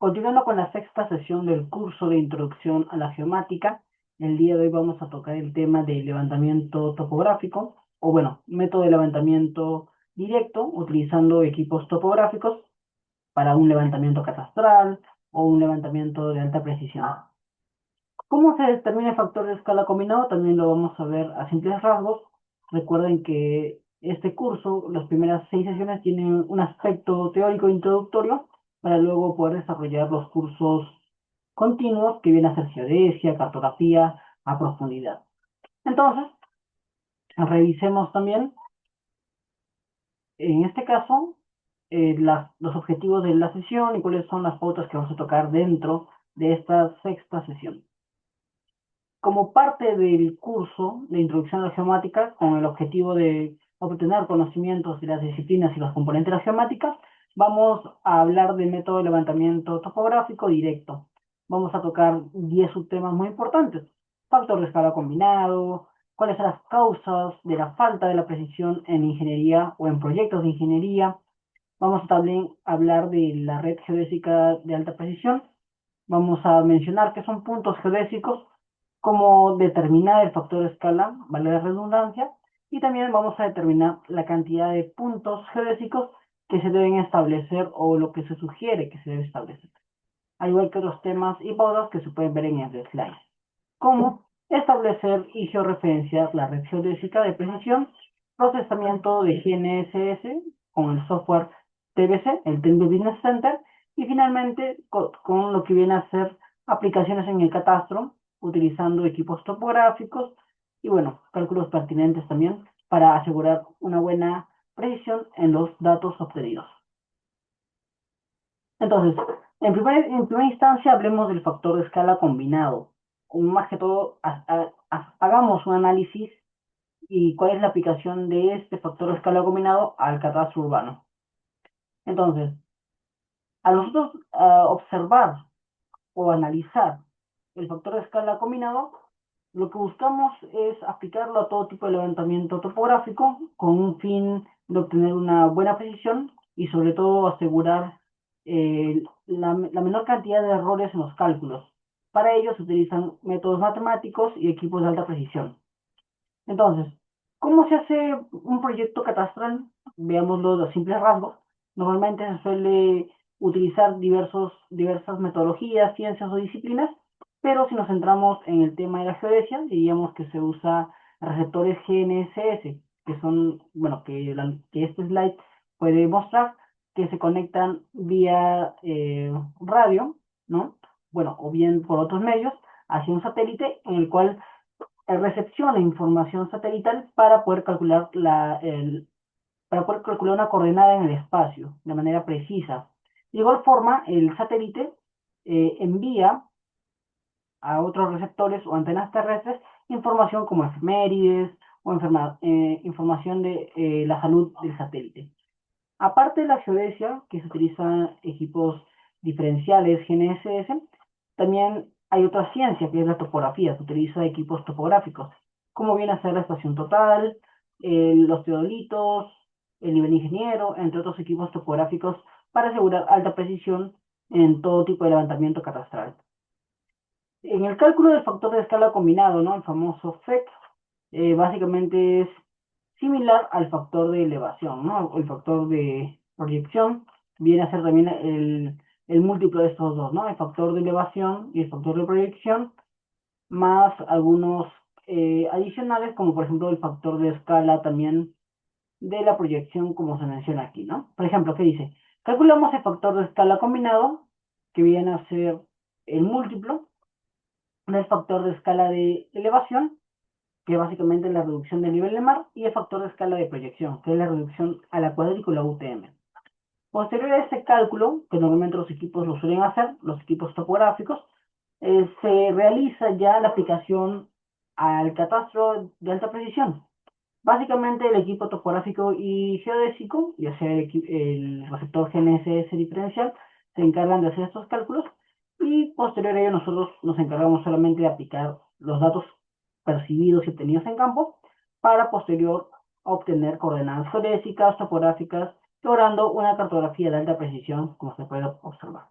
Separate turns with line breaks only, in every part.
Continuando con la sexta sesión del curso de Introducción a la Geomática, el día de hoy vamos a tocar el tema del levantamiento topográfico, o bueno, método de levantamiento directo, utilizando equipos topográficos para un levantamiento catastral o un levantamiento de alta precisión. ¿Cómo se determina el factor de escala combinado? También lo vamos a ver a simples rasgos. Recuerden que este curso, las primeras 6 sesiones, tienen un aspecto teórico introductorio para luego poder desarrollar los cursos continuos que vienen a ser geodesia, cartografía a profundidad. Entonces, revisemos también, en este caso, los objetivos de la sesión y cuáles son las pautas que vamos a tocar dentro de esta sexta sesión. Como parte del curso de Introducción a la Geomática, con el objetivo de obtener conocimientos de las disciplinas y los componentes de la geomática, vamos a hablar del método de levantamiento topográfico directo. Vamos a tocar 10 subtemas muy importantes: factor de escala combinado, cuáles son las causas de la falta de la precisión en ingeniería o en proyectos de ingeniería. Vamos a también hablar de la red geodésica de alta precisión. Vamos a mencionar qué son puntos geodésicos, cómo determinar el factor de escala, vale la redundancia, y también vamos a determinar la cantidad de puntos geodésicos que se deben establecer o lo que se sugiere que se debe establecer, al igual que los temas y pautas que se pueden ver en el slide. Cómo establecer y georreferenciar la red geodésica de precisión, procesamiento de GNSS con el software TBC, el Technical Business Center, y finalmente con lo que viene a ser aplicaciones en el catastro, utilizando equipos topográficos y bueno, cálculos pertinentes también para asegurar una buena precisión en los datos obtenidos. Entonces, en primera instancia hablemos del factor de escala combinado. Más que todo, hagamos un análisis y cuál es la aplicación de este factor de escala combinado al catastro urbano. Entonces, a nosotros observar o analizar el factor de escala combinado, lo que buscamos es aplicarlo a todo tipo de levantamiento topográfico con un fin de obtener una buena precisión y sobre todo asegurar la menor cantidad de errores en los cálculos. Para ello se utilizan métodos matemáticos y equipos de alta precisión. Entonces, ¿cómo se hace un proyecto catastral? Veámoslo a simples rasgos. Normalmente se suele utilizar diversas metodologías, ciencias o disciplinas, pero si nos centramos en el tema de la geodesia, diríamos que se usa receptores GNSS, que son, bueno, que este slide puede mostrar, que se conectan vía radio, ¿no? Bueno, o bien por otros medios, hacia un satélite en el cual recepciona información satelital para poder calcular una coordenada en el espacio de manera precisa. De igual forma, el satélite envía a otros receptores o antenas terrestres información como efemérides o información de la salud del satélite. Aparte de la geodesia, que se utilizan equipos diferenciales GNSS, también hay otra ciencia que es la topografía. Se utiliza equipos topográficos, como viene a ser la estación total, los teodolitos, el nivel ingeniero, entre otros equipos topográficos para asegurar alta precisión en todo tipo de levantamiento catastral. En el cálculo del factor de escala combinado, ¿no? El famoso FEC, básicamente es similar al factor de elevación, ¿no? El factor de proyección viene a ser también el múltiplo de estos dos, ¿no? El factor de elevación y el factor de proyección, más algunos adicionales, como por ejemplo el factor de escala también de la proyección, como se menciona aquí, ¿no? Por ejemplo, ¿qué dice? Calculamos el factor de escala combinado, que viene a ser el múltiplo del factor de escala de elevación, que básicamente es la reducción del nivel del mar, y el factor de escala de proyección, que es la reducción a la cuadrícula UTM. Posterior a este cálculo, que normalmente los equipos lo suelen hacer, los equipos topográficos, se realiza ya la aplicación al catastro de alta precisión. Básicamente el equipo topográfico y geodésico, ya sea el receptor GNSS diferencial, se encargan de hacer estos cálculos y posterior a ello nosotros nos encargamos solamente de aplicar los datos percibidos y obtenidos en campo para posterior obtener coordenadas geodésicas, topográficas, logrando una cartografía de alta precisión, como se puede observar.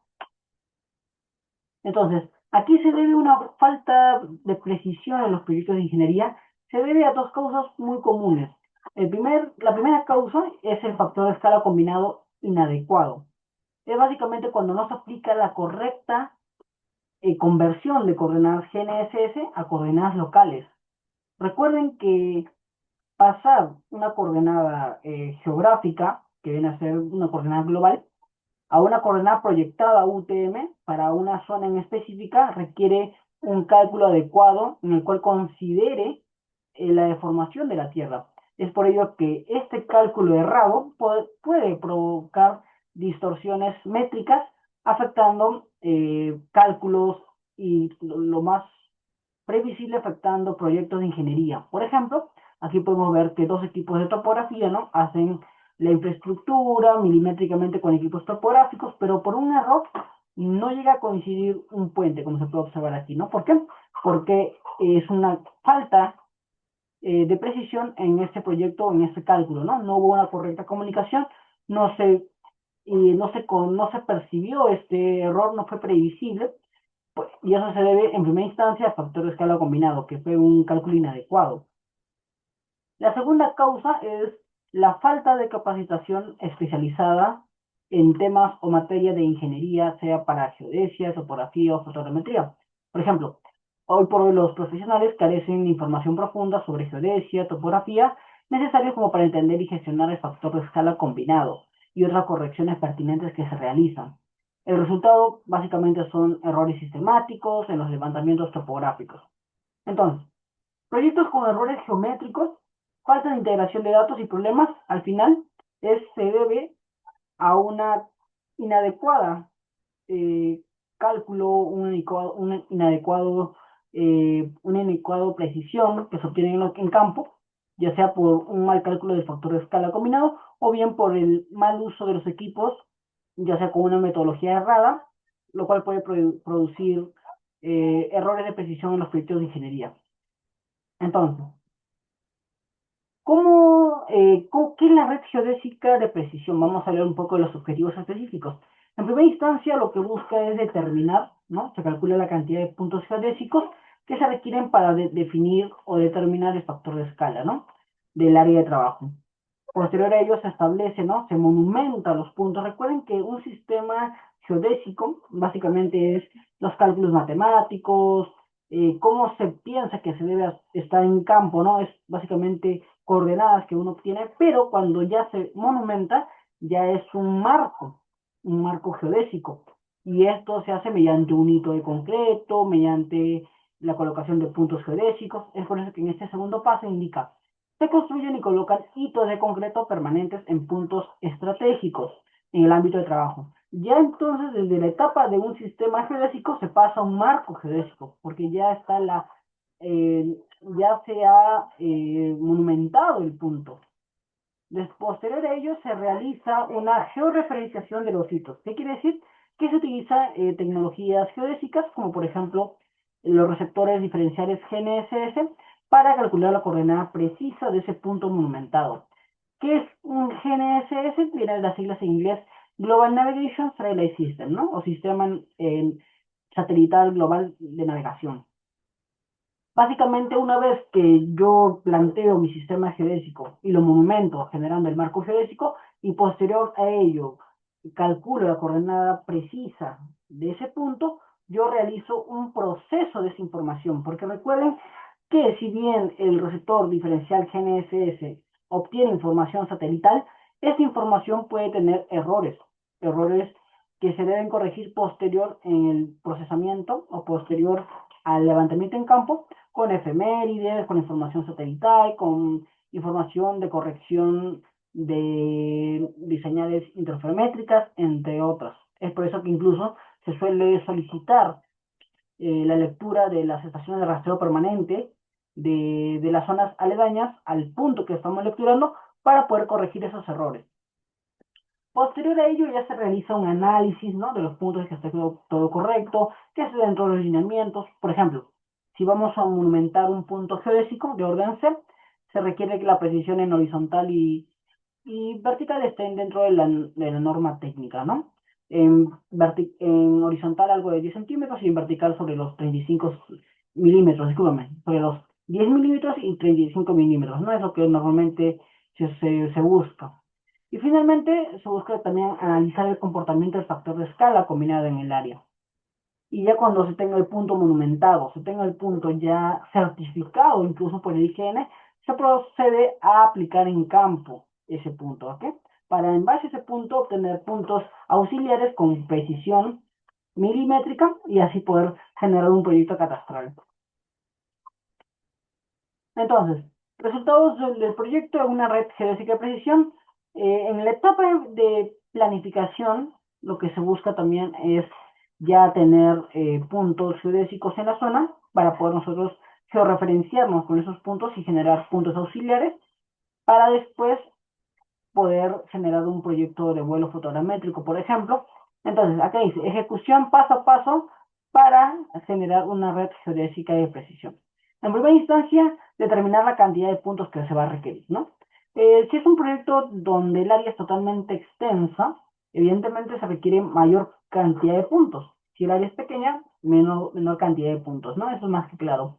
Entonces, aquí se debe una falta de precisión en los proyectos de ingeniería, se debe a dos causas muy comunes. La primera causa es el factor de escala combinado inadecuado. Es básicamente cuando no se aplica la correcta conversión de coordenadas GNSS a coordenadas locales. Recuerden que pasar una coordenada geográfica, que viene a ser una coordenada global, a una coordenada proyectada UTM para una zona en específica requiere un cálculo adecuado en el cual considere la deformación de la Tierra. Es por ello que este cálculo errado puede provocar distorsiones métricas afectando cálculos y lo más previsible afectando proyectos de ingeniería. Por ejemplo, aquí podemos ver que dos equipos de topografía, ¿no? Hacen la infraestructura milimétricamente con equipos topográficos, pero por un error no llega a coincidir un puente, como se puede observar aquí, ¿no? ¿Por qué? Porque es una falta de precisión en este proyecto, en este cálculo, ¿no? No hubo una correcta comunicación, no se, no se percibió este error, no fue previsible, pues, y eso se debe en primera instancia a factor de escala combinado, que fue un cálculo inadecuado. La segunda causa es la falta de capacitación especializada en temas o materia de ingeniería, sea para geodesia, topografía o fotogrametría. Por ejemplo, hoy por hoy los profesionales carecen de información profunda sobre geodesia, topografía, necesarios como para entender y gestionar el factor de escala combinado y otras correcciones pertinentes que se realizan. El resultado básicamente son errores sistemáticos en los levantamientos topográficos. Entonces, proyectos con errores geométricos, falta de integración de datos y problemas, al final se debe a una inadecuada cálculo, una inadecuado precisión que se obtiene en campo, ya sea por un mal cálculo del factor de escala combinado o bien por el mal uso de los equipos, ya sea con una metodología errada, lo cual puede producir errores de precisión en los proyectos de ingeniería. Entonces, ¿qué es la red geodésica de precisión? Vamos a hablar un poco de los objetivos específicos. En primera instancia, lo que busca es determinar, ¿no? Se calcula la cantidad de puntos geodésicos que se requieren para definir o determinar el factor de escala, ¿no? Del área de trabajo. Posterior a ello se establece, ¿no? Se monumenta los puntos. Recuerden que un sistema geodésico básicamente es los cálculos matemáticos, cómo se piensa que se debe estar en campo, ¿no? Es básicamente coordenadas que uno obtiene, pero cuando ya se monumenta, ya es un marco geodésico. Y esto se hace mediante un hito de concreto, mediante la colocación de puntos geodésicos. Es por eso que en este segundo paso indica se construyen y colocan hitos de concreto permanentes en puntos estratégicos en el ámbito de trabajo. Ya entonces, desde la etapa de un sistema geodésico se pasa a un marco geodésico, porque ya está eh, ya se ha monumentado el punto. Posterior a ello se realiza una georreferenciación de los hitos. ¿Qué quiere decir? Que se utiliza tecnologías geodésicas, como por ejemplo los receptores diferenciales GNSS, para calcular la coordenada precisa de ese punto monumentado. ¿Qué es un GNSS? Viene de las siglas en inglés Global Navigation Satellite System, ¿no? O Sistema Satelital Global de Navegación. Básicamente, una vez que yo planteo mi sistema geodésico y lo monumento generando el marco geodésico y posterior a ello calculo la coordenada precisa de ese punto, yo realizo un proceso de esa información, porque recuerden que si bien el receptor diferencial GNSS obtiene información satelital, esa información puede tener errores que se deben corregir posterior en el procesamiento o posterior al levantamiento en campo con efemérides, con información satelital, con información de corrección de señales interferométricas, entre otras. Es por eso que incluso se suele solicitar la lectura de las estaciones de rastreo permanente de las zonas aledañas al punto que estamos lecturando para poder corregir esos errores. Posterior a ello ya se realiza un análisis, ¿no? De los puntos que esté todo correcto, que esté dentro de los lineamientos. Por ejemplo, si vamos a monumentar un punto geodésico de orden C, se requiere que la precisión en horizontal y vertical estén dentro de la norma técnica, ¿no? en horizontal algo de 10 centímetros y en vertical sobre los 35 milímetros, discúlpame, sobre los 10 milímetros y 35 milímetros, ¿no? Es lo que normalmente se busca. Y finalmente se busca también analizar el comportamiento del factor de escala combinado en el área. Y ya cuando se tenga el punto monumentado, se tenga el punto ya certificado incluso por el IGN, se procede a aplicar en campo ese punto, ¿ok? Para en base a ese punto obtener puntos auxiliares con precisión milimétrica y así poder generar un proyecto catastral. Entonces, resultados del proyecto en una red geodésica de precisión. En la etapa de planificación, lo que se busca también es ya tener puntos geodésicos en la zona para poder nosotros georreferenciarnos con esos puntos y generar puntos auxiliares para después poder generar un proyecto de vuelo fotogramétrico, por ejemplo. Entonces, acá dice ejecución paso a paso para generar una red geodésica de precisión. En primera instancia, determinar la cantidad de puntos que se va a requerir, ¿no? Si es un proyecto donde el área es totalmente extensa, evidentemente se requiere mayor cantidad de puntos. Si el área es pequeña, menor cantidad de puntos, ¿no? Eso es más que claro.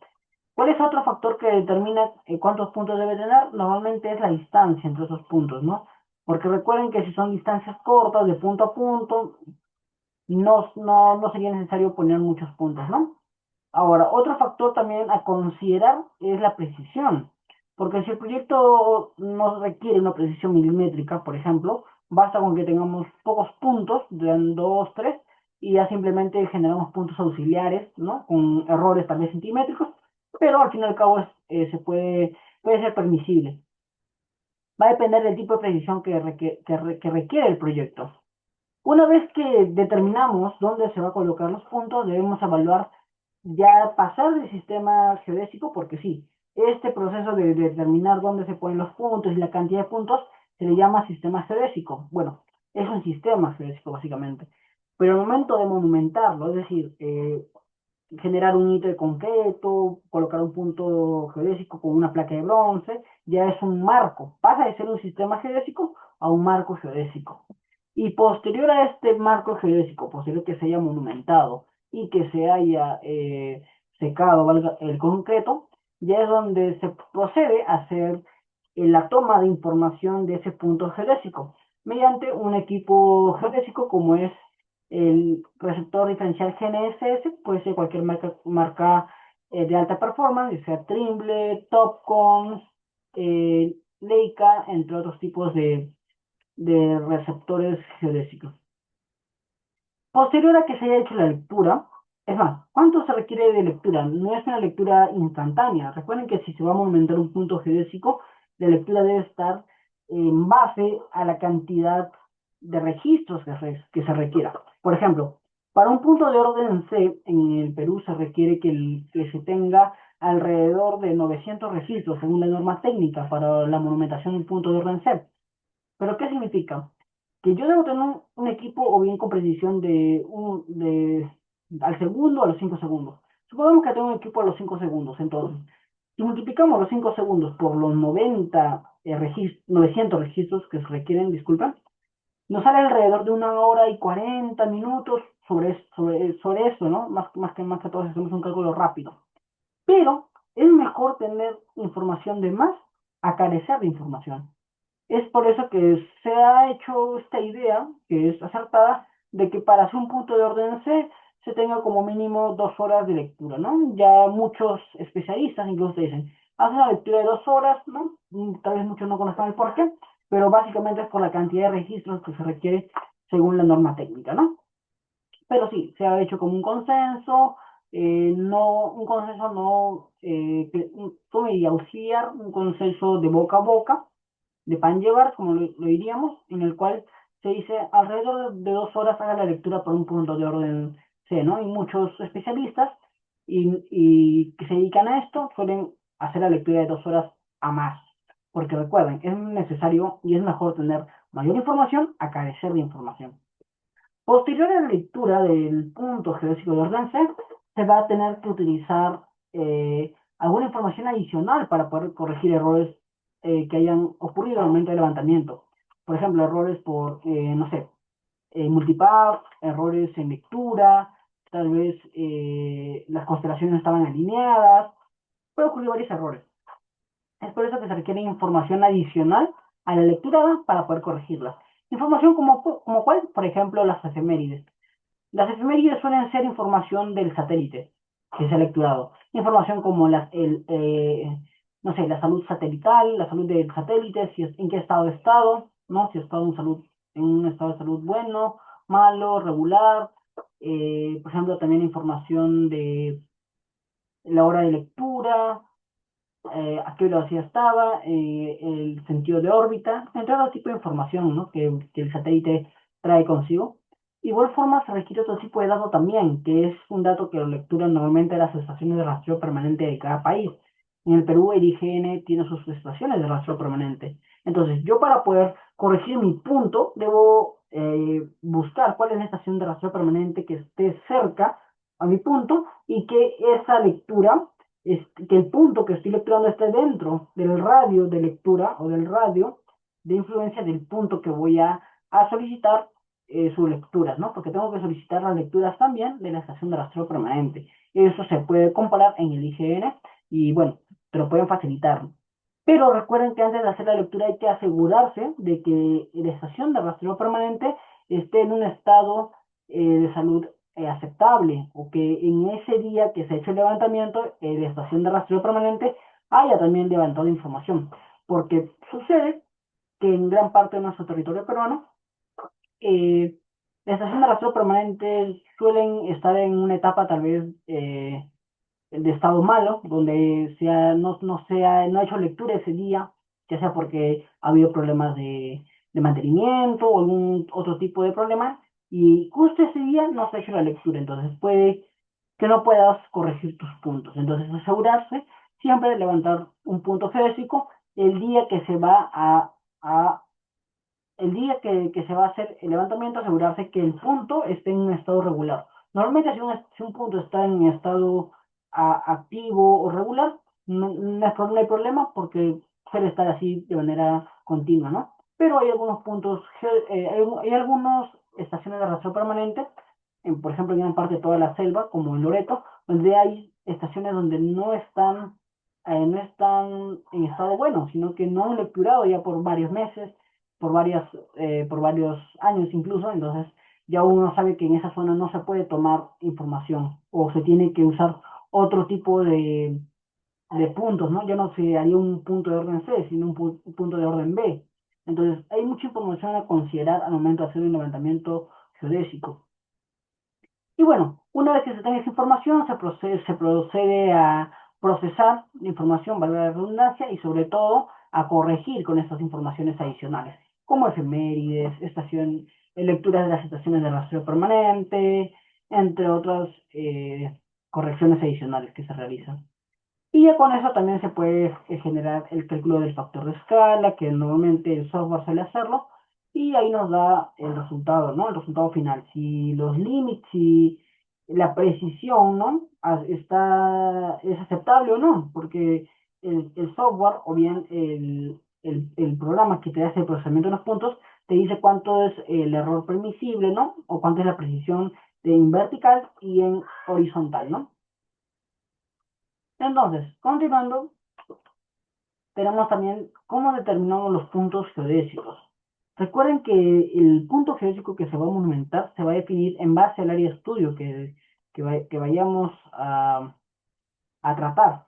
¿Cuál es otro factor que determina cuántos puntos debe tener? Normalmente es la distancia entre esos puntos, ¿no? Porque recuerden que si son distancias cortas, de punto a punto, no sería necesario poner muchos puntos, ¿no? Ahora, otro factor también a considerar es la precisión, porque si el proyecto no requiere una precisión milimétrica, por ejemplo, basta con que tengamos pocos puntos, de 2, 3, y ya simplemente generamos puntos auxiliares, ¿no? Con errores también centimétricos, pero al fin y al cabo puede ser permisible. Va a depender del tipo de precisión que requiere el proyecto. Una vez que determinamos dónde se va a colocar los puntos, debemos evaluar ya pasar del sistema geodésico, porque sí, este proceso de determinar dónde se ponen los puntos y la cantidad de puntos se le llama sistema geodésico. Bueno, es un sistema geodésico básicamente. Pero al momento de monumentarlo, es decir, generar un hito de concreto, colocar un punto geodésico con una placa de bronce, ya es un marco. Pasa de ser un sistema geodésico a un marco geodésico. Y posterior a este marco geodésico, posterior que se haya monumentado y que se haya secado, valga, el concreto, ya es donde se procede a hacer la toma de información de ese punto geodésico mediante un equipo geodésico como es el receptor diferencial GNSS, puede ser cualquier marca de alta performance, sea Trimble, Topcon, Leica, entre otros tipos de receptores geodésicos. Posterior a que se haya hecho la lectura, es más, ¿cuánto se requiere de lectura? No es una lectura instantánea. Recuerden que si se va a monumentar un punto geodésico, la lectura debe estar en base a la cantidad de registros que se requiera. Por ejemplo, para un punto de orden C en el Perú se requiere que se tenga alrededor de 900 registros según la norma técnica para la monumentación de un punto de orden C. ¿Pero qué significa? Que yo debo tener un equipo o bien con precisión al segundo o a los 5 segundos. Supongamos que tengo un equipo a los 5 segundos, entonces, si multiplicamos los 5 segundos por los 900 registros que se requieren, disculpa, nos sale alrededor de 1 hora y 40 minutos sobre eso, ¿no? Más que todo, si hacemos un cálculo rápido. Pero es mejor tener información de más a carecer de información. Es por eso que se ha hecho esta idea, que es acertada, de que para hacer un punto de orden C se tenga como mínimo 2 horas de lectura, ¿no? Ya muchos especialistas incluso dicen, haz una lectura de 2 horas, ¿no? Tal vez muchos no conozcan el porqué, pero básicamente es por la cantidad de registros que se requiere según la norma técnica, ¿no? Pero sí, se ha hecho como un consenso, un consenso no, ¿cómo diría? Auxiliar, un consenso de boca a boca, de pan llevar, como lo diríamos, en el cual se dice alrededor de 2 horas haga la lectura por un punto de orden C, ¿no? Y muchos especialistas y que se dedican a esto suelen hacer la lectura de 2 horas a más, porque recuerden, es necesario y es mejor tener mayor información a carecer de información. Posterior a la lectura del punto geodésico de orden C, se va a tener que utilizar alguna información adicional para poder corregir errores que hayan ocurrido al momento del levantamiento. Por ejemplo, errores por, no sé, multipath, errores en lectura, tal vez las constelaciones no estaban alineadas, puede ocurrir varios errores. Es por eso que se requiere información adicional a la lectura para poder corregirla. Información como cuál, por ejemplo, las efemérides. Las efemérides suelen ser información del satélite que se ha lecturado. Información como no sé, la salud satelital, la salud del satélite, si es, en qué estado, ¿no? Si ha estado en un estado de salud bueno, malo, regular. Por ejemplo, también información de la hora de lectura, a qué velocidad estaba, el sentido de órbita, entre otro tipo de información, ¿no? que el satélite trae consigo. Igual forma se requiere otro tipo de dato también, que es un dato que lo lecturan normalmente las estaciones de rastreo permanente de cada país. En el Perú el IGN tiene sus estaciones de rastreo permanente. Entonces, yo para poder corregir mi punto, debo buscar cuál es la estación de rastreo permanente que esté cerca a mi punto y que esa lectura que el punto que estoy lecturando esté dentro del radio de lectura o del radio de influencia del punto que voy a solicitar sus lecturas, ¿no? Porque tengo que solicitar las lecturas también de la estación de rastreo permanente. Eso se puede comparar en el IGN y bueno, te lo pueden facilitar. Pero recuerden que antes de hacer la lectura hay que asegurarse de que la estación de rastreo permanente esté en un estado de salud aceptable o que en ese día que se ha hecho el levantamiento, la estación de rastreo permanente haya también levantado información. Porque sucede que en gran parte de nuestro territorio peruano, eh, la estación de rastreo permanente suelen estar en una etapa tal vez de estado malo, donde no ha hecho lectura ese día, ya sea porque ha habido problemas de mantenimiento o algún otro tipo de problema, y justo ese día no se ha hecho la lectura, entonces puede que no puedas corregir tus puntos. Entonces asegurarse siempre de levantar un punto geodésico el día que se va a el día que se va a hacer el levantamiento, asegurarse que el punto esté en un estado regular. Normalmente si un punto está en estado activo o regular, no hay problema porque suele estar así de manera continua, ¿no? Pero hay algunos puntos, hay algunas estaciones de rastreo permanente, por ejemplo, en gran parte de toda la selva, como en Loreto, donde hay estaciones donde no están en estado bueno, sino que no han lecturado ya por varios meses, por varios años incluso, entonces ya uno sabe que en esa zona no se puede tomar información o se tiene que usar otro tipo de puntos, ¿no? Ya no se haría un punto de orden C, sino un punto de orden B. Entonces, hay mucha información a considerar al momento de hacer un levantamiento geodésico. Y bueno, una vez que se tenga esa información, se procede a procesar la información, valga la redundancia, y sobre todo a corregir con estas informaciones adicionales, como efemérides, lecturas de las estaciones de rastreo permanente, entre otras correcciones adicionales que se realizan. Y ya con eso también se puede generar el cálculo del factor de escala, que normalmente el software suele hacerlo, y ahí nos da el resultado, ¿no? El resultado final. Si los límites, si la precisión, ¿no? Es aceptable o no, porque el software o bien el programa que te hace el procesamiento de los puntos te dice cuánto es el error permisible, ¿no? O cuánto es la precisión en vertical y en horizontal, ¿no? Entonces, continuando, tenemos también cómo determinamos los puntos geodésicos. Recuerden que el punto geodésico que se va a monumentar se va a definir en base al área de estudio que vayamos a tratar.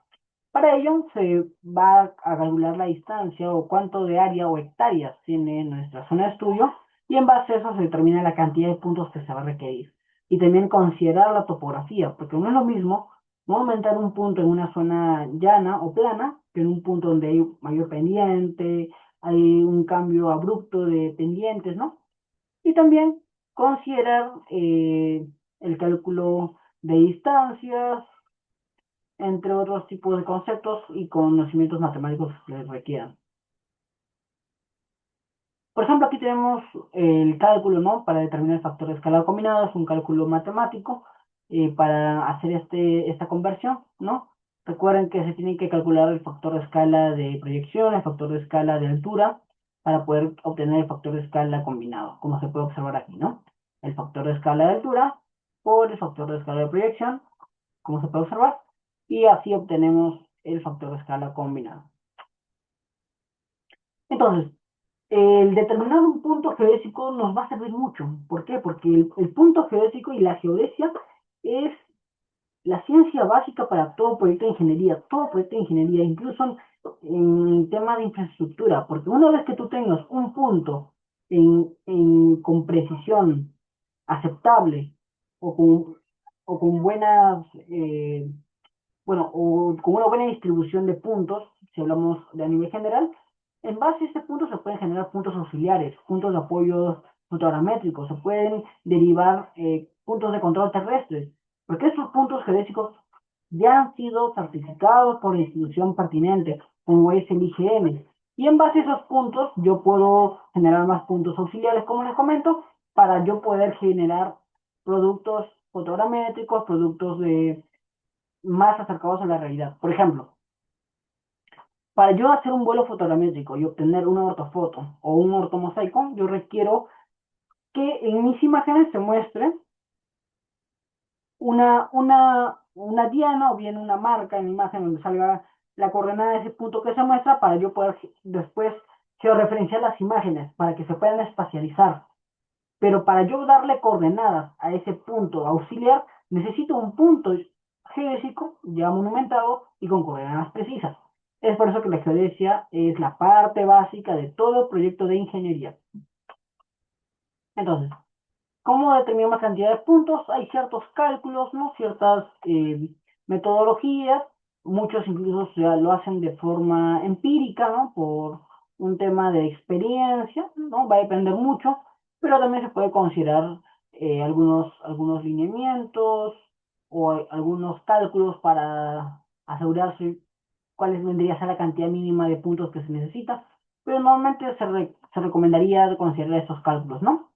Para ello se va a calcular la distancia o cuánto de área o hectáreas tiene nuestra zona de estudio y en base a eso se determina la cantidad de puntos que se va a requerir. Y también considerar la topografía, porque no es lo mismo aumentar un punto en una zona llana o plana que en un punto donde hay mayor pendiente, hay un cambio abrupto de pendientes, ¿no? Y también considerar el cálculo de distancias, entre otros tipos de conceptos y conocimientos matemáticos que les requieran. Por ejemplo, aquí tenemos el cálculo, ¿no? Para determinar el factor de escala combinado, es un cálculo matemático para hacer esta conversión, ¿no? Recuerden que se tiene que calcular el factor de escala de proyección, el factor de escala de altura, para poder obtener el factor de escala combinado, como se puede observar aquí, ¿no? el factor de escala de altura por el factor de escala de proyección, como se puede observar, y así obtenemos el factor de escala combinado. Entonces, el determinar un punto geodésico nos va a servir mucho. ¿Por qué? Porque el punto geodésico y la geodesia es la ciencia básica para todo proyecto de ingeniería, todo proyecto de ingeniería, incluso en tema de infraestructura, porque una vez que tú tengas un punto con precisión aceptable o con buenas, o con una buena distribución de puntos, si hablamos de a nivel general, en base a este punto se pueden generar puntos auxiliares, puntos de apoyo fotogramétricos, se pueden derivar puntos de control terrestres, porque estos puntos geodésicos ya han sido certificados por la institución pertinente, como es el IGN. Y en base a esos puntos, yo puedo generar más puntos auxiliares, como les comento, para yo poder generar productos fotogramétricos, productos más acercados a la realidad. Por ejemplo, para yo hacer un vuelo fotogramétrico y obtener una ortofoto o un ortomosaico, yo requiero que en mis imágenes se muestre una diana o bien una marca en la imagen donde salga la coordenada de ese punto que se muestra para yo poder después georreferenciar las imágenes para que se puedan espacializar. Pero para yo darle coordenadas a ese punto auxiliar, necesito un punto geodésico ya monumentado y con coordenadas precisas. Es por eso que la geodesia es la parte básica de todo proyecto de ingeniería. Entonces, ¿cómo determinamos la cantidad de puntos? Hay ciertos cálculos, ¿no? Ciertas metodologías. Muchos incluso ya lo hacen de forma empírica, ¿no? Por un tema de experiencia, ¿no? Va a depender mucho, pero también se puede considerar algunos lineamientos o algunos cálculos para asegurarse cuál vendría a ser la cantidad mínima de puntos que se necesita, pero normalmente se recomendaría considerar estos cálculos, ¿no?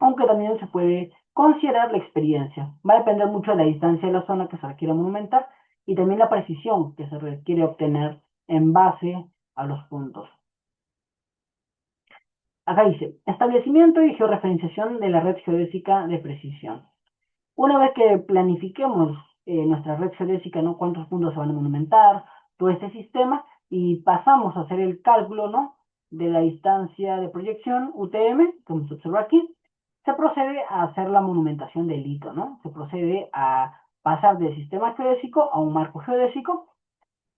Aunque también se puede considerar la experiencia. Va a depender mucho de la distancia de la zona que se requiere monumentar y también la precisión que se requiere obtener en base a los puntos. Acá dice, establecimiento y georreferenciación de la red geodésica de precisión. Una vez que planifiquemos nuestra red geodésica, ¿no? Cuántos puntos se van a monumentar, todo este sistema, y pasamos a hacer el cálculo, ¿no? De la distancia de proyección, UTM, como se observa aquí, se procede a hacer la monumentación del hito, ¿no? Se procede a pasar del sistema geodésico a un marco geodésico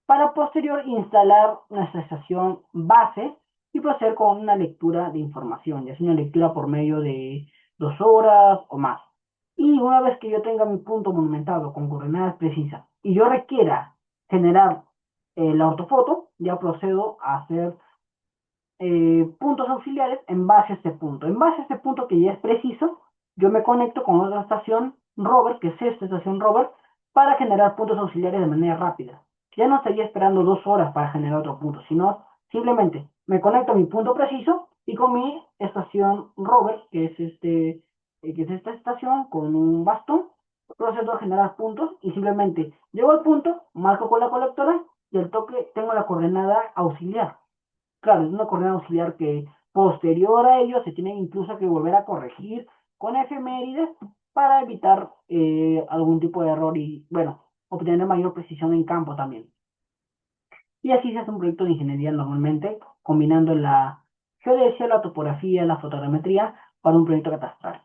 para posterior instalar nuestra estación base y proceder con una lectura de información, ya sea una lectura por medio de 2 horas o más. Y una vez que yo tenga mi punto monumentado con coordenadas precisas y yo requiera generar la ortofoto, ya procedo a hacer puntos auxiliares en base a este punto. En base a este punto que ya es preciso, yo me conecto con otra estación rover, que es esta estación rover, para generar puntos auxiliares de manera rápida. Ya no estaría esperando 2 horas para generar otro punto, sino simplemente me conecto a mi punto preciso y con mi estación rover, que es esta estación con un bastón, procedo a generar puntos y simplemente llego al punto, marco con la colectora y al toque tengo la coordenada auxiliar. Claro, es una coordenada auxiliar que posterior a ello se tiene incluso que volver a corregir con efemérides para evitar algún tipo de error y, bueno, obtener mayor precisión en campo también. Y así se hace un proyecto de ingeniería normalmente, combinando la geodesia, la topografía, la fotogrametría para un proyecto catastral.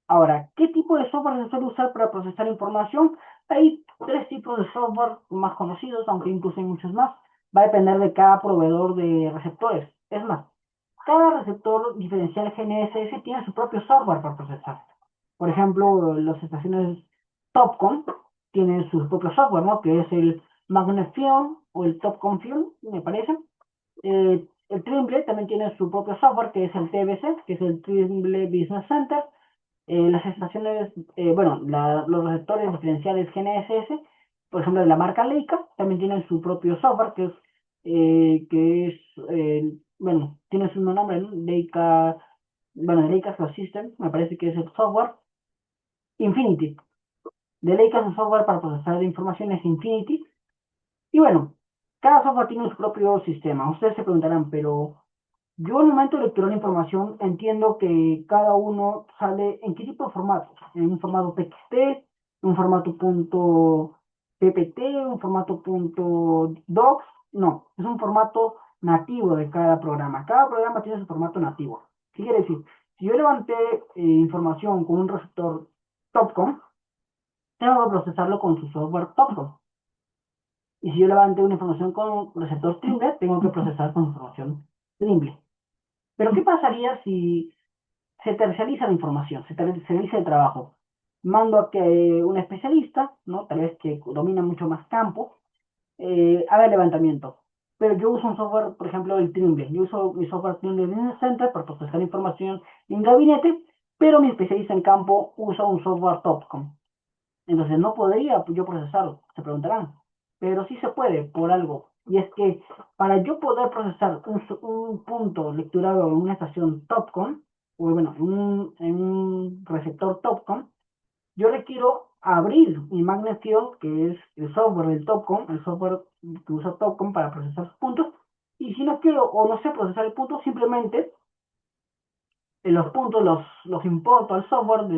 Ahora, ¿qué tipo de software se suele usar para procesar información? Hay 3 tipos de software más conocidos, aunque incluso hay muchos más. Va a depender de cada proveedor de receptores. Es más, cada receptor diferencial GNSS tiene su propio software para procesar. Por ejemplo, las estaciones Topcon tienen su propio software, ¿no? Que es el Magnet Film o el Topcon Film, me parece. El Trimble también tiene su propio software, que es el TBC, que es el Trimble Business Center. Las estaciones, los receptores diferenciales GNSS, por ejemplo, de la marca Leica, también tienen su propio software, tiene su mismo nombre, ¿no? Leica, Leica Flow System, me parece que es el software. Infinity. De Leica su software para procesar información es Infinity. Y bueno, cada software tiene su propio sistema. Ustedes se preguntarán, pero Yo al momento de lecturar la información entiendo que cada uno sale en qué tipo de formato. En un formato TXT, un formato .ppt, un formato .docs. No, es un formato nativo de cada programa. Cada programa tiene su formato nativo. ¿Qué quiere decir? Si yo levanté información con un receptor Topcom, tengo que procesarlo con su software Topcom. Y si yo levanté una información con un receptor Trimble, tengo que procesar con información Trimble. Pero ¿qué pasaría si se terciariza la información, se terciariza el trabajo? Mando a que un especialista, ¿no? Tal vez que domina mucho más campo, haga el levantamiento. Pero yo uso un software, por ejemplo, el Trimble. Yo uso mi software Trimble Business Center para procesar información en gabinete, pero mi especialista en campo usa un software Topcom. Entonces no podría yo procesarlo, se preguntarán. Pero sí se puede por algo. Y es que para yo poder procesar un punto lecturado en una estación Topcon, o bueno, en un receptor Topcon, yo requiero abrir mi Magnet Field, que es el software del Topcon, el software que usa Topcon para procesar sus puntos. Y si no quiero o no sé procesar el punto, simplemente los puntos los importo al software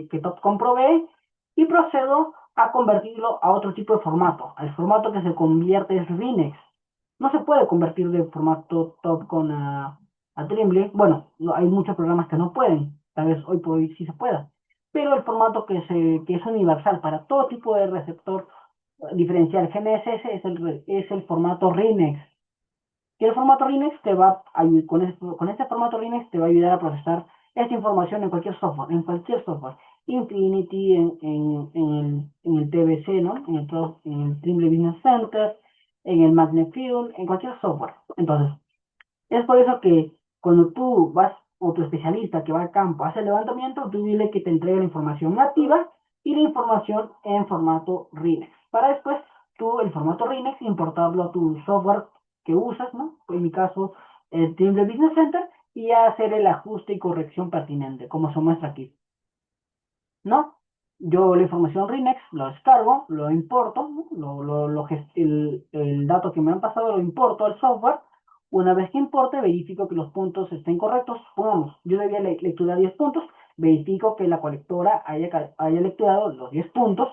que Topcon provee y procedo a convertirlo a otro tipo de formato. El formato que se convierte es Rinex. No se puede convertir de formato Topcon a Trimble. Bueno, hay muchos programas que no pueden. Tal vez hoy por hoy sí se pueda. Pero el formato que es universal para todo tipo de receptor diferencial GNSS es el formato Rinex. Y el formato Linux te va a con este formato Linux te va a ayudar a procesar esta información en cualquier software, Infinity, en el TBC, ¿no? En el Trimble Business Center, en el Magnet Field, en cualquier software. Entonces, es por eso que cuando tú vas, o tu especialista que va al campo hace el levantamiento, tú dile que te entregue la información nativa y la información en formato RINEX. Para después, tú el formato RINEX importarlo a tu software que usas, ¿no? En mi caso, el Trimble Business Center, y hacer el ajuste y corrección pertinente, como se muestra aquí, ¿no? Yo la información RINEX lo descargo, lo importo, ¿no? El dato que me han pasado lo importo al software. Una vez que importe, verifico que los puntos estén correctos. Supongamos, yo debía lecturar 10 puntos, verifico que la colectora haya lecturado los 10 puntos,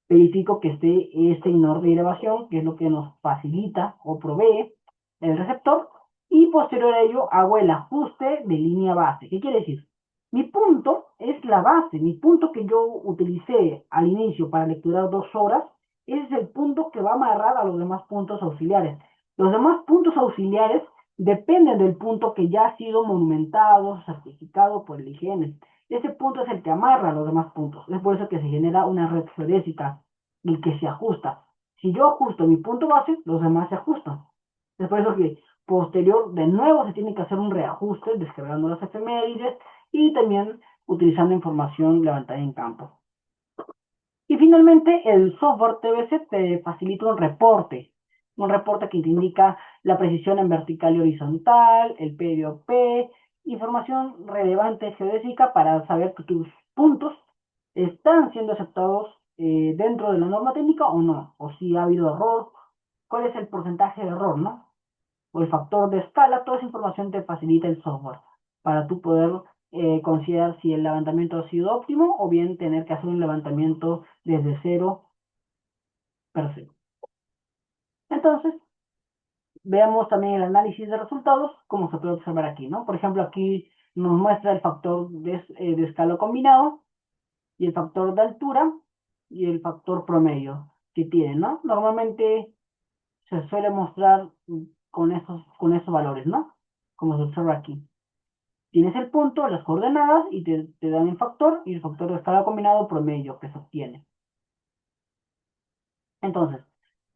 verifico que esté este inor de elevación, que es lo que nos facilita o provee el receptor, y posterior a ello hago el ajuste de línea base. ¿Qué quiere decir? Mi punto es la base, mi punto que yo utilicé al inicio para lecturar 2 horas, ese es el punto que va a amarrar a los demás puntos auxiliares. Los demás puntos auxiliares dependen del punto que ya ha sido monumentado, certificado por el IGN. Ese punto es el que amarra a los demás puntos. Es por eso que se genera una red geodésica y que se ajusta. Si yo ajusto mi punto base, los demás se ajustan. Es por eso que posterior, de nuevo, se tiene que hacer un reajuste descargando las efemérides y también utilizando información levantada en campo. Y finalmente, el software TBC te facilita un reporte que te indica la precisión en vertical y horizontal, el PDOP, información relevante geodésica para saber que tus puntos están siendo aceptados dentro de la norma técnica o no, o si ha habido error, cuál es el porcentaje de error, ¿no? O el factor de escala. Toda esa información te facilita el software para tú poder considerar si el levantamiento ha sido óptimo o bien tener que hacer un levantamiento desde cero per se. Entonces, veamos también el análisis de resultados, como se puede observar aquí, ¿no? Por ejemplo, aquí nos muestra el factor de escala combinado y el factor de altura y el factor promedio que tiene, ¿no? Normalmente se suele mostrar con esos valores, ¿no? Como se observa aquí. Tienes el punto, las coordenadas y te dan el factor y el factor de escala combinado promedio que se obtiene. Entonces,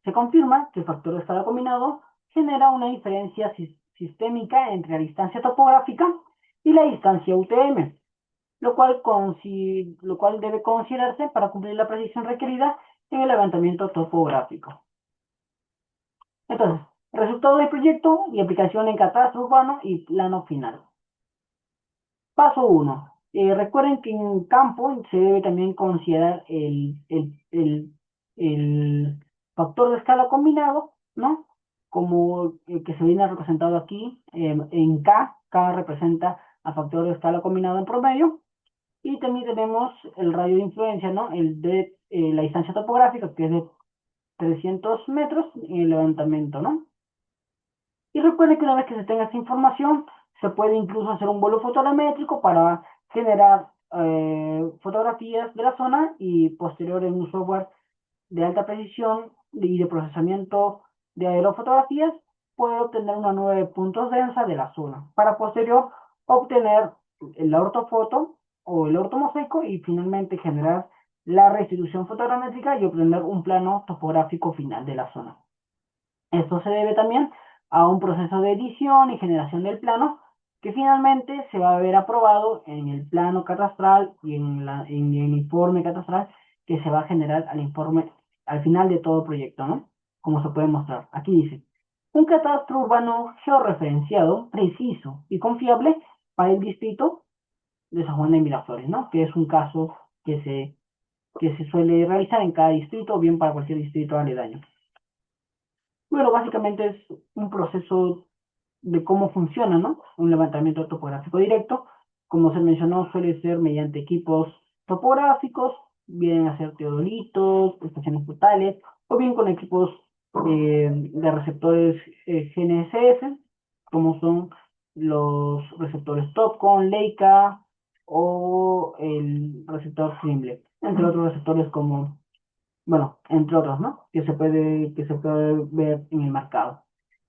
se confirma que el factor de escala combinado genera una diferencia sistémica entre la distancia topográfica y la distancia UTM, lo cual debe considerarse para cumplir la precisión requerida en el levantamiento topográfico. Entonces, resultado del proyecto y aplicación en catastro urbano y plano final. Paso 1. Recuerden que en campo se debe también considerar el factor de escala combinado, ¿no? como que se viene representado aquí en K. K representa a factor de escala combinado en promedio. Y también tenemos el radio de influencia, ¿no? El de la distancia topográfica, que es de 300 metros en el levantamiento, ¿no? Y recuerden que una vez que se tenga esta información, se puede incluso hacer un vuelo fotogramétrico para generar fotografías de la zona y posterior en un software de alta precisión y de procesamiento de aerofotografías, puede obtener una nube de puntos densa de la zona, para posterior obtener la ortofoto o el ortomosaico y finalmente generar la restitución fotogramétrica y obtener un plano topográfico final de la zona. Esto se debe también a un proceso de edición y generación del plano que finalmente se va a ver aprobado en el plano catastral y en el informe catastral que se va a generar al final de todo proyecto, ¿no? Como se puede mostrar. Aquí dice, un catastro urbano georreferenciado, preciso y confiable para el distrito de San Juan de Miraflores, ¿no? Que es un caso que se suele realizar en cada distrito o bien para cualquier distrito aledaño. Bueno, básicamente es un proceso de cómo funciona, ¿no? Un levantamiento topográfico directo, como se mencionó, suele ser mediante equipos topográficos, vienen a ser teodolitos, estaciones totales, o bien con equipos de receptores GNSS, como son los receptores Topcon, Leica o el receptor Trimble, entre otros receptores como bueno, entre otros, ¿no? Que se puede ver en el mercado.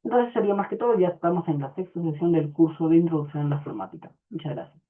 Entonces sería más que todo, ya estamos en la sexta sesión del curso de Introducción a la Informática. Muchas gracias.